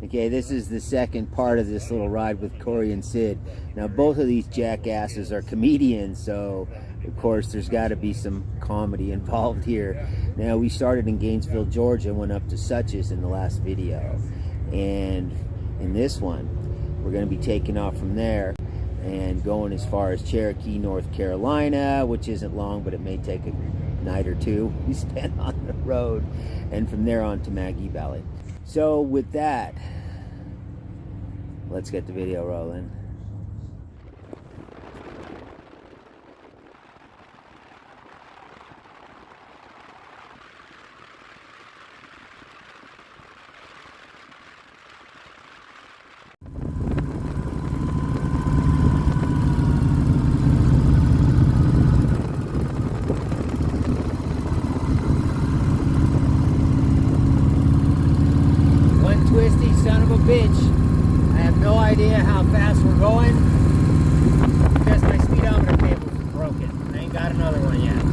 Okay, this is the second part of this little ride with Corey and Sid. Now, both of these jackasses are comedians, so of course there's got to be some comedy involved here. Now, we started in Gainesville, Georgia, and went up to Suches in the last video. And in this one, we're going to be taking off from there and going as far as Cherokee, North Carolina, which isn't long, but it may take a night or two we spent on the road, and from there on to Maggie Valley. So with that, let's get the video rolling. Twisty son of a bitch. I have no idea how fast we're going because my speedometer cable's broken. I ain't got another one yet.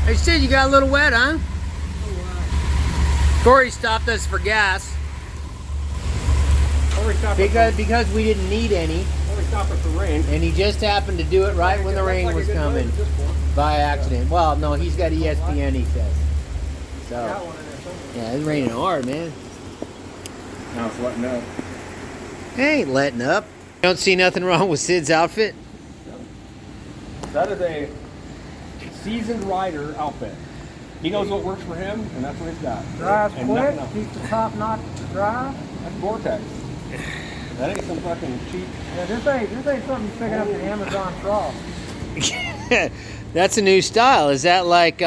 Hey Sid, you got a little wet, huh? Corey stopped us for gas. Because we didn't need any. Corey stopped us for rain. And he just happened to do it right when the rain was coming. By accident. Well, no, he's got ESPN, he says. So, yeah, it's raining hard, man. Now it's letting up. It ain't letting up. You don't see nothing wrong with Sid's outfit? That is a seasoned rider outfit. He knows what works for him, and that's what he's got. Drives quick, keeps the top knot dry. That's Vortex. That ain't some fucking cheap. Yeah, this ain't something you picking up in Amazon trough. That's a new style. Is that like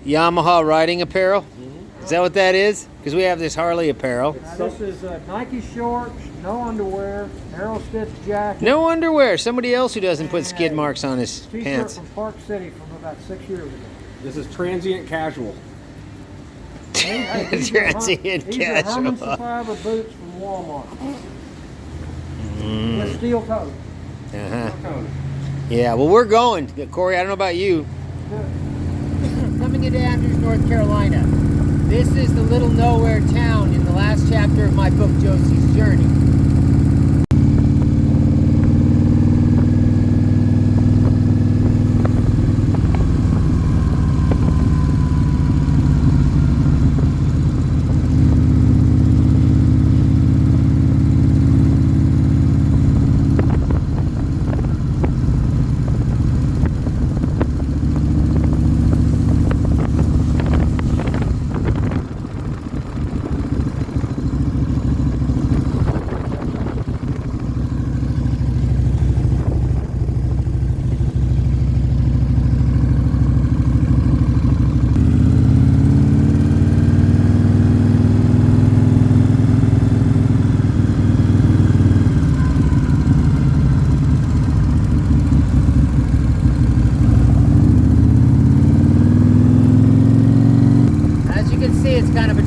Yamaha riding apparel? Mm-hmm. Is that what that is? Because we have this Harley apparel. Now, this is Nike shorts, no underwear, narrow stitch jacket. No underwear. Somebody else who doesn't put skid marks on his T-shirt pants. from Park City from about 6 years ago. This is transient casual. These are Herman Survivor boots from Walmart. With steel toe. Yeah, well, we're going. Corey, I don't know about you. Coming into Andrews, North Carolina. This is the little nowhere town in the last chapter of my book, Josie's Journey.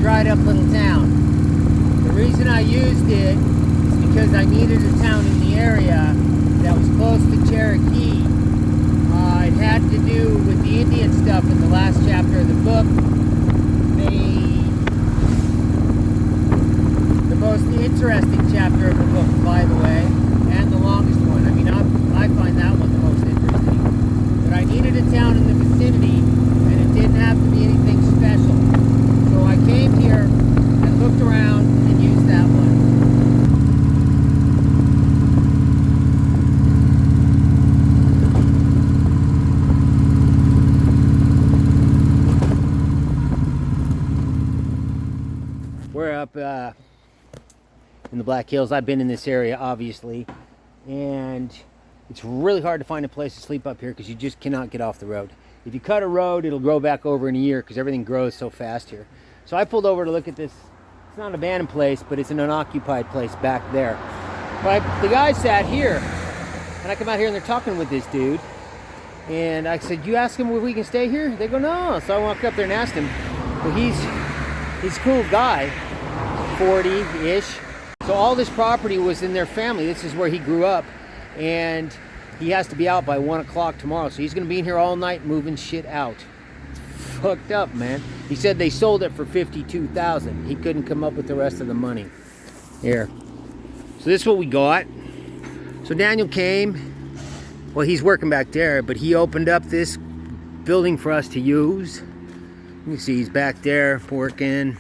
Dried up little town. The reason I used it is because I needed a town in the area that was close to Cherokee. It had to do with the Indian stuff in the last chapter of the book. The most interesting chapter of the book, by the way, and the longest one. I mean, I find that one the most interesting. But I needed a town in the vicinity, and it didn't have to be anything special. So I came here and looked around and used that one. We're up in the Black Hills. I've been in this area, obviously, and it's really hard to find a place to sleep up here because you just cannot get off the road. If you cut a road, it'll grow back over in a year because everything grows so fast here. So I pulled over to look at this. It's not an abandoned place, but it's an unoccupied place back there. But the guy sat here, And I come out here and they're talking with this dude. And I said, you ask him if we can stay here? They go, no. So I walked up there and asked him. Well, he's a cool guy, 40-ish. So all this property was in their family. This is where he grew up. And he has to be out by 1 o'clock tomorrow. So he's going to be in here all night moving shit out. It's fucked up, man. He said they sold it for $52,000. He couldn't come up with the rest of the money. Here. So this is what we got. So Daniel came. Well, he's working back there, but he opened up this building for us to use. You can see he's back there working,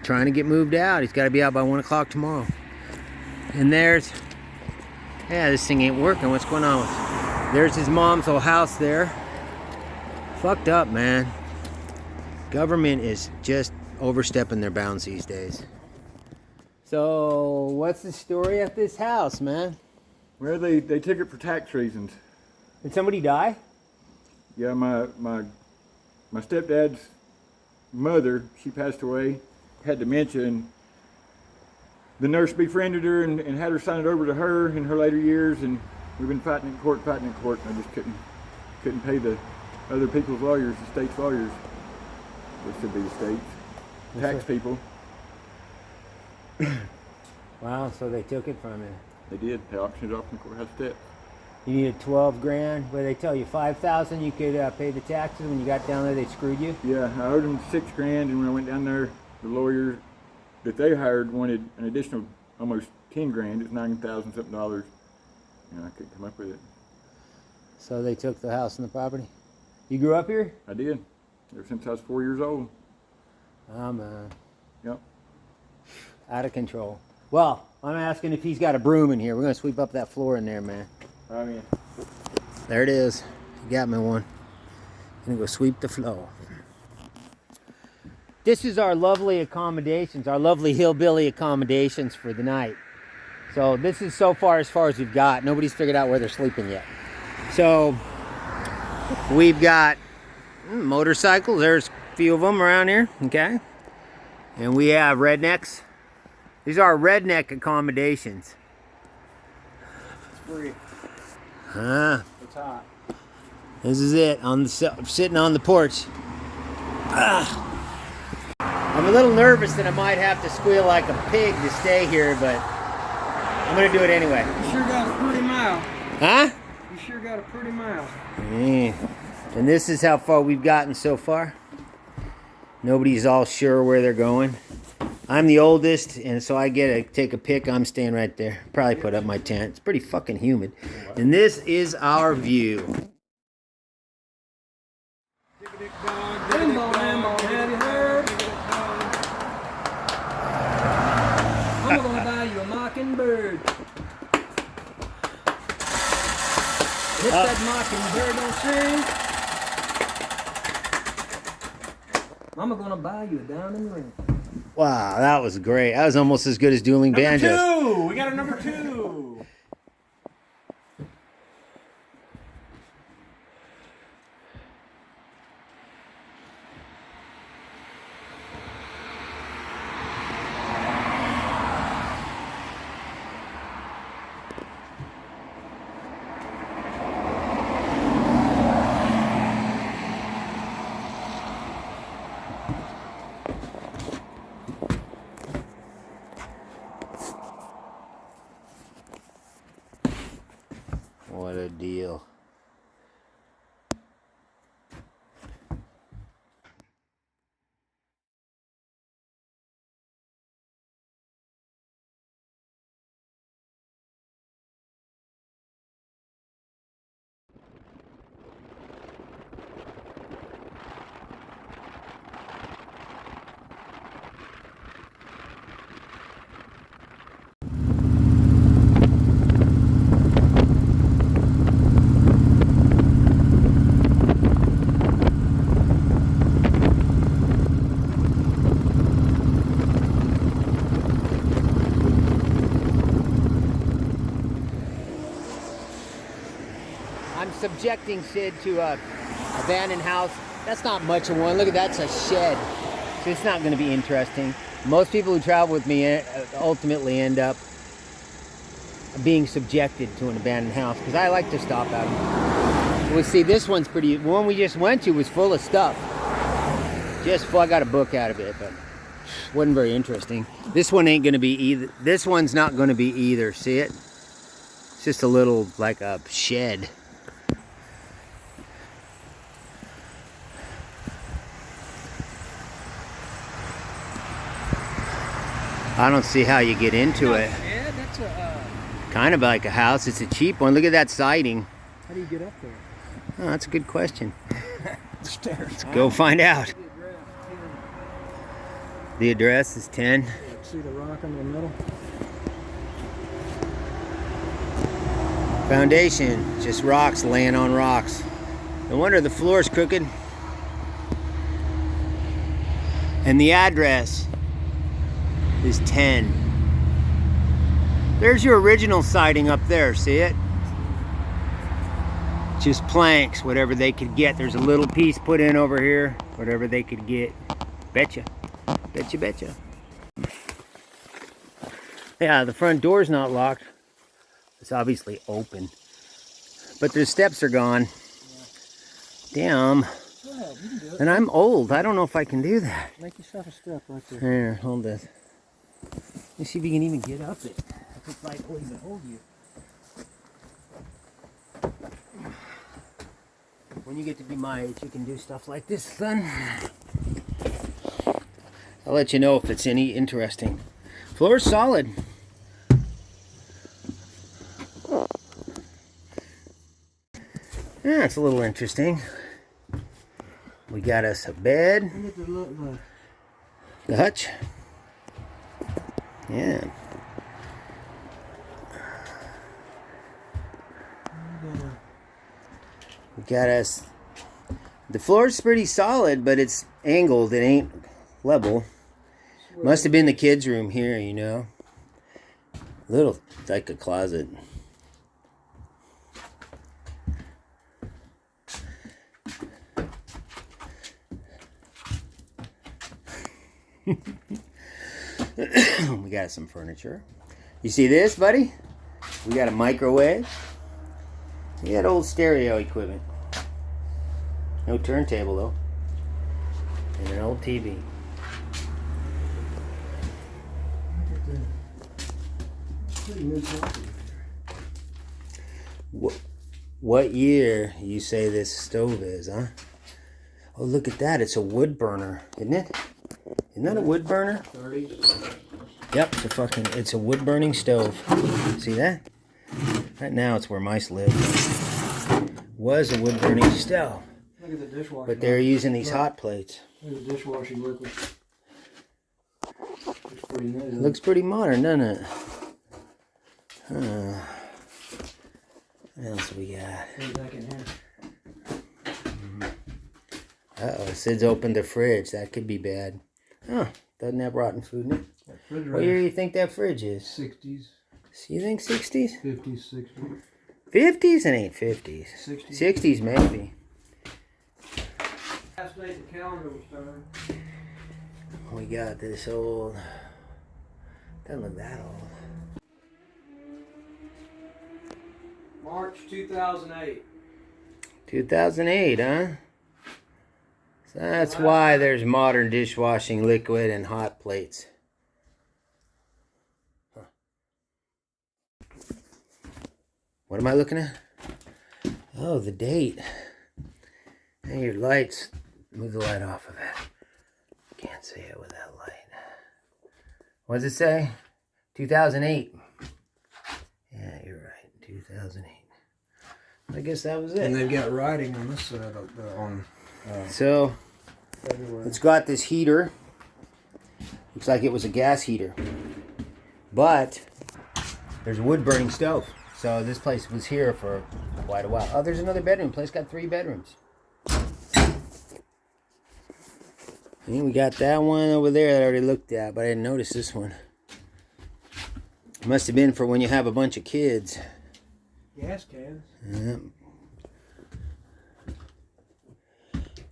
trying to get moved out. He's got to be out by 1 o'clock tomorrow. And there's, yeah, this thing ain't working. What's going on with it? There's his mom's old house there. Fucked up, man. Government is just overstepping their bounds these days. So, what's the story at this house, man? Well, they took it for tax reasons. Did somebody die? Yeah, my stepdad's mother, she passed away, had dementia, and the nurse befriended her and had her sign it over to her in her later years, and we've been fighting in court, and I just couldn't pay the other people's lawyers, the state's lawyers. Which should be the state's. Tax people. Wow, so they took it from you. They did. They auctioned it off in the courthouse steps. You needed 12 grand. Where they tell you 5,000, you could pay the taxes. When you got down there, they screwed you. Yeah, I owed them 6 grand, and when I went down there, the lawyer that they hired wanted an additional almost 10 grand. It's $9,000 something dollars. And I couldn't come up with it. So they took the house and the property. You grew up here? I did. Ever since I was 4 years old. Oh man. Yep. Out of control. Well, I'm asking if he's got a broom in here. We're gonna sweep up that floor in there, man. I mean, there it is. You got me one. I'm gonna go sweep the floor. This is our lovely accommodations, our lovely hillbilly accommodations for the night. So this is so far as we've got. Nobody's figured out where they're sleeping yet. So we've got motorcycles. There's a few of them around here, okay? And we have rednecks. These are redneck accommodations. It's free. Huh? It's hot. This is it. Sitting on the porch. I'm a little nervous that I might have to squeal like a pig to stay here, but I'm gonna do it anyway. You sure got a pretty mouth. Huh? You sure got a pretty mouth. Yeah. And this is how far we've gotten so far. Nobody's all sure where they're going. I'm the oldest, and so I get to take a pick. I'm staying right there. Probably put up my tent. It's pretty fucking humid. And this is our view. Limbo, have you heard? I'm gonna buy you a mockingbird. If that mockingbird don't sing, I'm gonna buy you a diamond ring. Wow, that was great. That was almost as good as dueling banjos. Number 2! We got a number 2! What a deal. Subjecting Sid to a abandoned house. That's not much of one. Look at that's a shed. So it's not going to be interesting. Most people who travel with me ultimately end up being subjected to an abandoned house, because I like to stop at them. Well, see, this one's pretty. The one we just went to was full of stuff. Just full. I got a book out of it, but wasn't very interesting. This one ain't gonna be either. This one's not gonna be either. See it? It's just a little, like a shed. I don't see how you get into it. Yeah, that's a. Kind of like a house. It's a cheap one. Look at that siding. How do you get up there? Oh, that's a good question. Stairs. Let's go find out. The address is 10. See the rock in the middle? Foundation, just rocks laying on rocks. No wonder the floor's crooked. And the address is 10. There's your original siding up there, see it? Just planks, whatever they could get. There's a little piece put in over here, whatever they could get. Betcha. Betcha, betcha. Yeah, the front door's not locked. It's obviously open. But the steps are gone. Damn. Yeah, you can do it. And I'm old. I don't know if I can do that. Make yourself a step right there. Here, hold this. Let me see if you can even get up it. If it's like, will even hold you. When you get to be my age, you can do stuff like this, son. I'll let you know if it's any interesting. Floor's solid. Yeah, it's a little interesting. We got us a bed. The hutch. Yeah. We got us. The floor's pretty solid, but it's angled. It ain't level. Must have been the kids' room here, you know. Little, like a closet. We got some furniture. You see this, buddy? We got a microwave. We got old stereo equipment. No turntable though. And an old TV. What year you say this stove is, huh? Oh, look at that. It's a wood burner, isn't it? Isn't that a wood burner? 30s. Yep, it's a wood burning stove. See that? Right now it's where mice live. Was a wood burning stove. Look at the dishwasher. But they're using these hot plates. Look at the dishwashing liquid. Looks pretty new. Looks pretty modern, doesn't it? Huh. What else we got? Back in here. Uh-oh, Sid's opened the fridge. That could be bad. Huh, doesn't have rotten food in it. What year do you think that fridge is? 60s. So you think 60s? 50s, 60s. 50s? It ain't 50s. 60s. 60s maybe. Last day the calendar was turned. We got this old... Doesn't look that old. March 2008. 2008, huh? So that's why there's modern dishwashing liquid and hot plates. Huh. What am I looking at? Oh, the date. And your lights. Move the light off of it. Can't see it with that light. What does it say? 2008. Yeah, you're right. 2008. I guess that was it. And they've got writing on this side on So, February. it's got this heater. Looks like it was a gas heater. But, there's a wood burning stove. So this place was here for quite a while. Oh, there's another bedroom. Place got 3 bedrooms. And we got that one over there that I already looked at, but I didn't notice this one. Must have been for when you have a bunch of kids. Gas cans. Yep.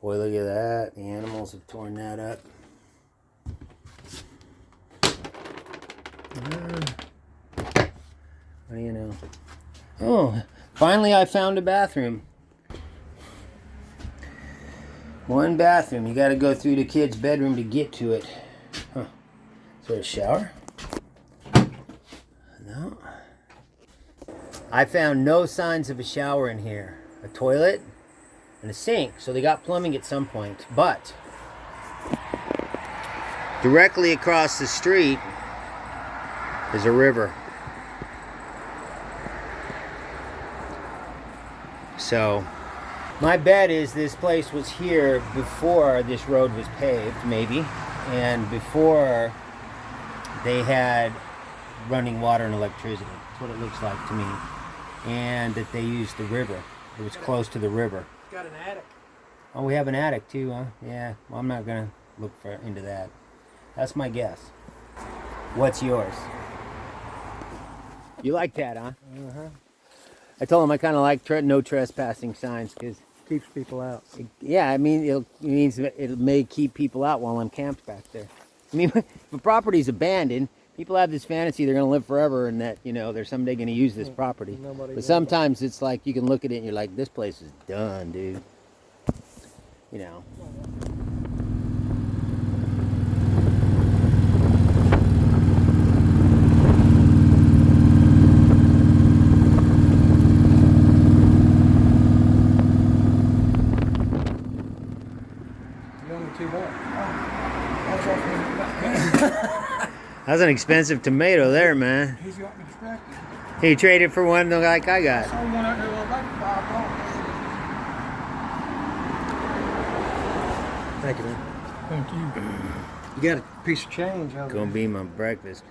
Boy, look at that. The animals have torn that up. What do you know? Oh, finally I found a bathroom. One bathroom. You got to go through the kid's bedroom to get to it. Huh. Is there a shower? No. I found no signs of a shower in here. A toilet and a sink. So they got plumbing at some point. But directly across the street is a river. So my bet is this place was here before this road was paved, maybe, and before they had running water and electricity. That's what it looks like to me. And that they used the river. It was close to the river. It's got an attic. Oh, we have an attic too, huh? Yeah, well, I'm not going to look into that. That's my guess. What's yours? You like that, huh? Uh-huh. I told him I kind of like no trespassing signs because, Keeps people out. yeah, I mean, it means it may keep people out while I'm camped back there. I mean, if a property's abandoned, people have this fantasy they're going to live forever and that, you know, they're someday going to use this property. But sometimes it's like you can look at it and you're like, this place is done, dude. You know. That's an expensive tomato there, man. He's got me distracted. He traded for one like I got. I went out there like $5. Thank you, man. Thank you. You got a piece of change over Gonna be my breakfast.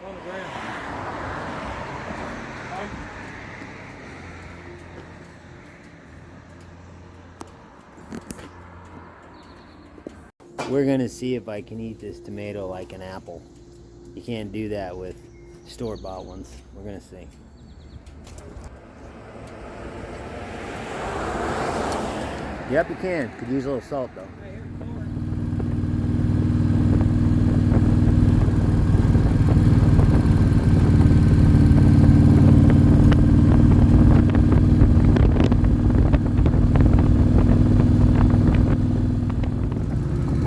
on the ground. We're gonna see if I can eat this tomato like an apple. You can't do that with store-bought ones. We're gonna see. Yep, you can. Could use a little salt though.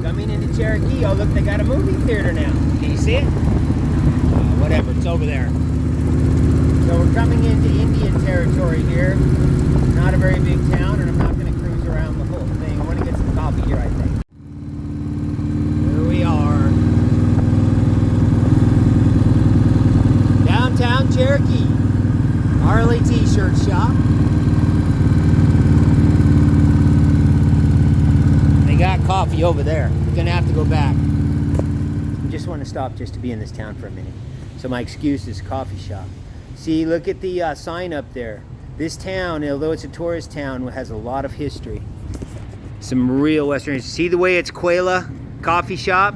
Coming into Cherokee, oh look, they got a movie theater now. Can you see it? Whatever, it's over there. So we're coming into Indian territory here. Not a very big town, and I'm not going to cruise around the whole thing. I want to get some coffee here, I think. Here we are. Downtown Cherokee. Harley t-shirt shop. They got coffee over there. You're going to have to go back. I just want to stop just to be in this town for a minute. So my excuse is coffee shop. See, look at the sign up there. This town, although it's a tourist town, has a lot of history. Some real Western history. See the way it's Quayla Coffee Shop?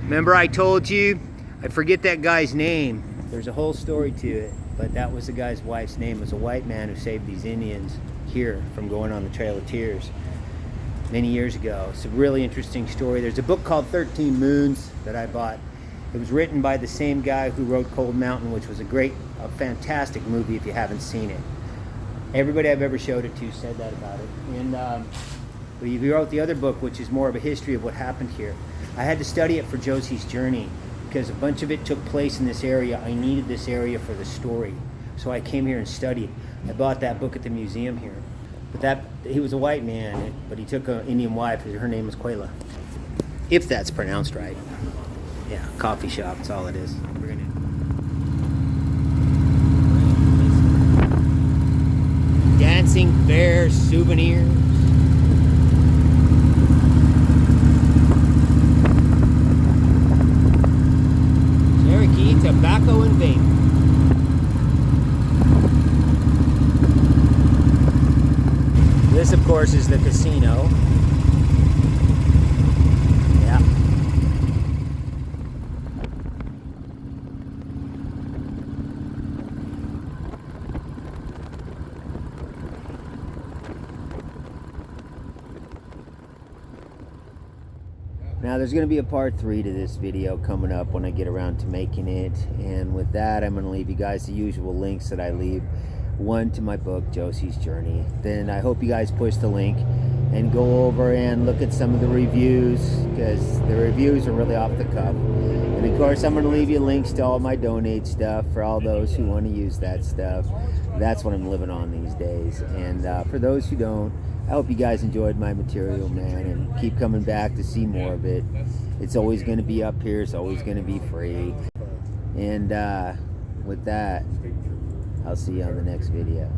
Remember I told you? I forget that guy's name. There's a whole story to it, but that was the guy's wife's name. It was a white man who saved these Indians here from going on the Trail of Tears many years ago. It's a really interesting story. There's a book called 13 Moons that I bought. It was written by the same guy who wrote Cold Mountain, which was a fantastic movie if you haven't seen it. Everybody I've ever showed it to said that about it. And but he wrote the other book, which is more of a history of what happened here. I had to study it for Josie's journey because a bunch of it took place in this area. I needed this area for the story. So I came here and studied. I bought that book at the museum here. But he was a white man, but he took an Indian wife. Her name was Quayla. If that's pronounced right. Yeah, coffee shop, that's all it is. We're gonna... Dancing Bear souvenirs. Cherokee tobacco and vape. This, of course, is the casino. Yeah. Now there's going to be a part 3 to this video coming up when I get around to making it, and with that I'm going to leave you guys the usual links that I leave. One to my book, Josie's Journey. Then I hope you guys push the link and go over and look at some of the reviews, because the reviews are really off the cuff. And of course I'm going to leave you links to all my donate stuff for all those who want to use that stuff. That's what I'm living on these days. And for those who don't, I hope you guys enjoyed my material, man, and keep coming back to see more of it. It's always going to be up here. It's always going to be free. And with that, I'll see you on the next video.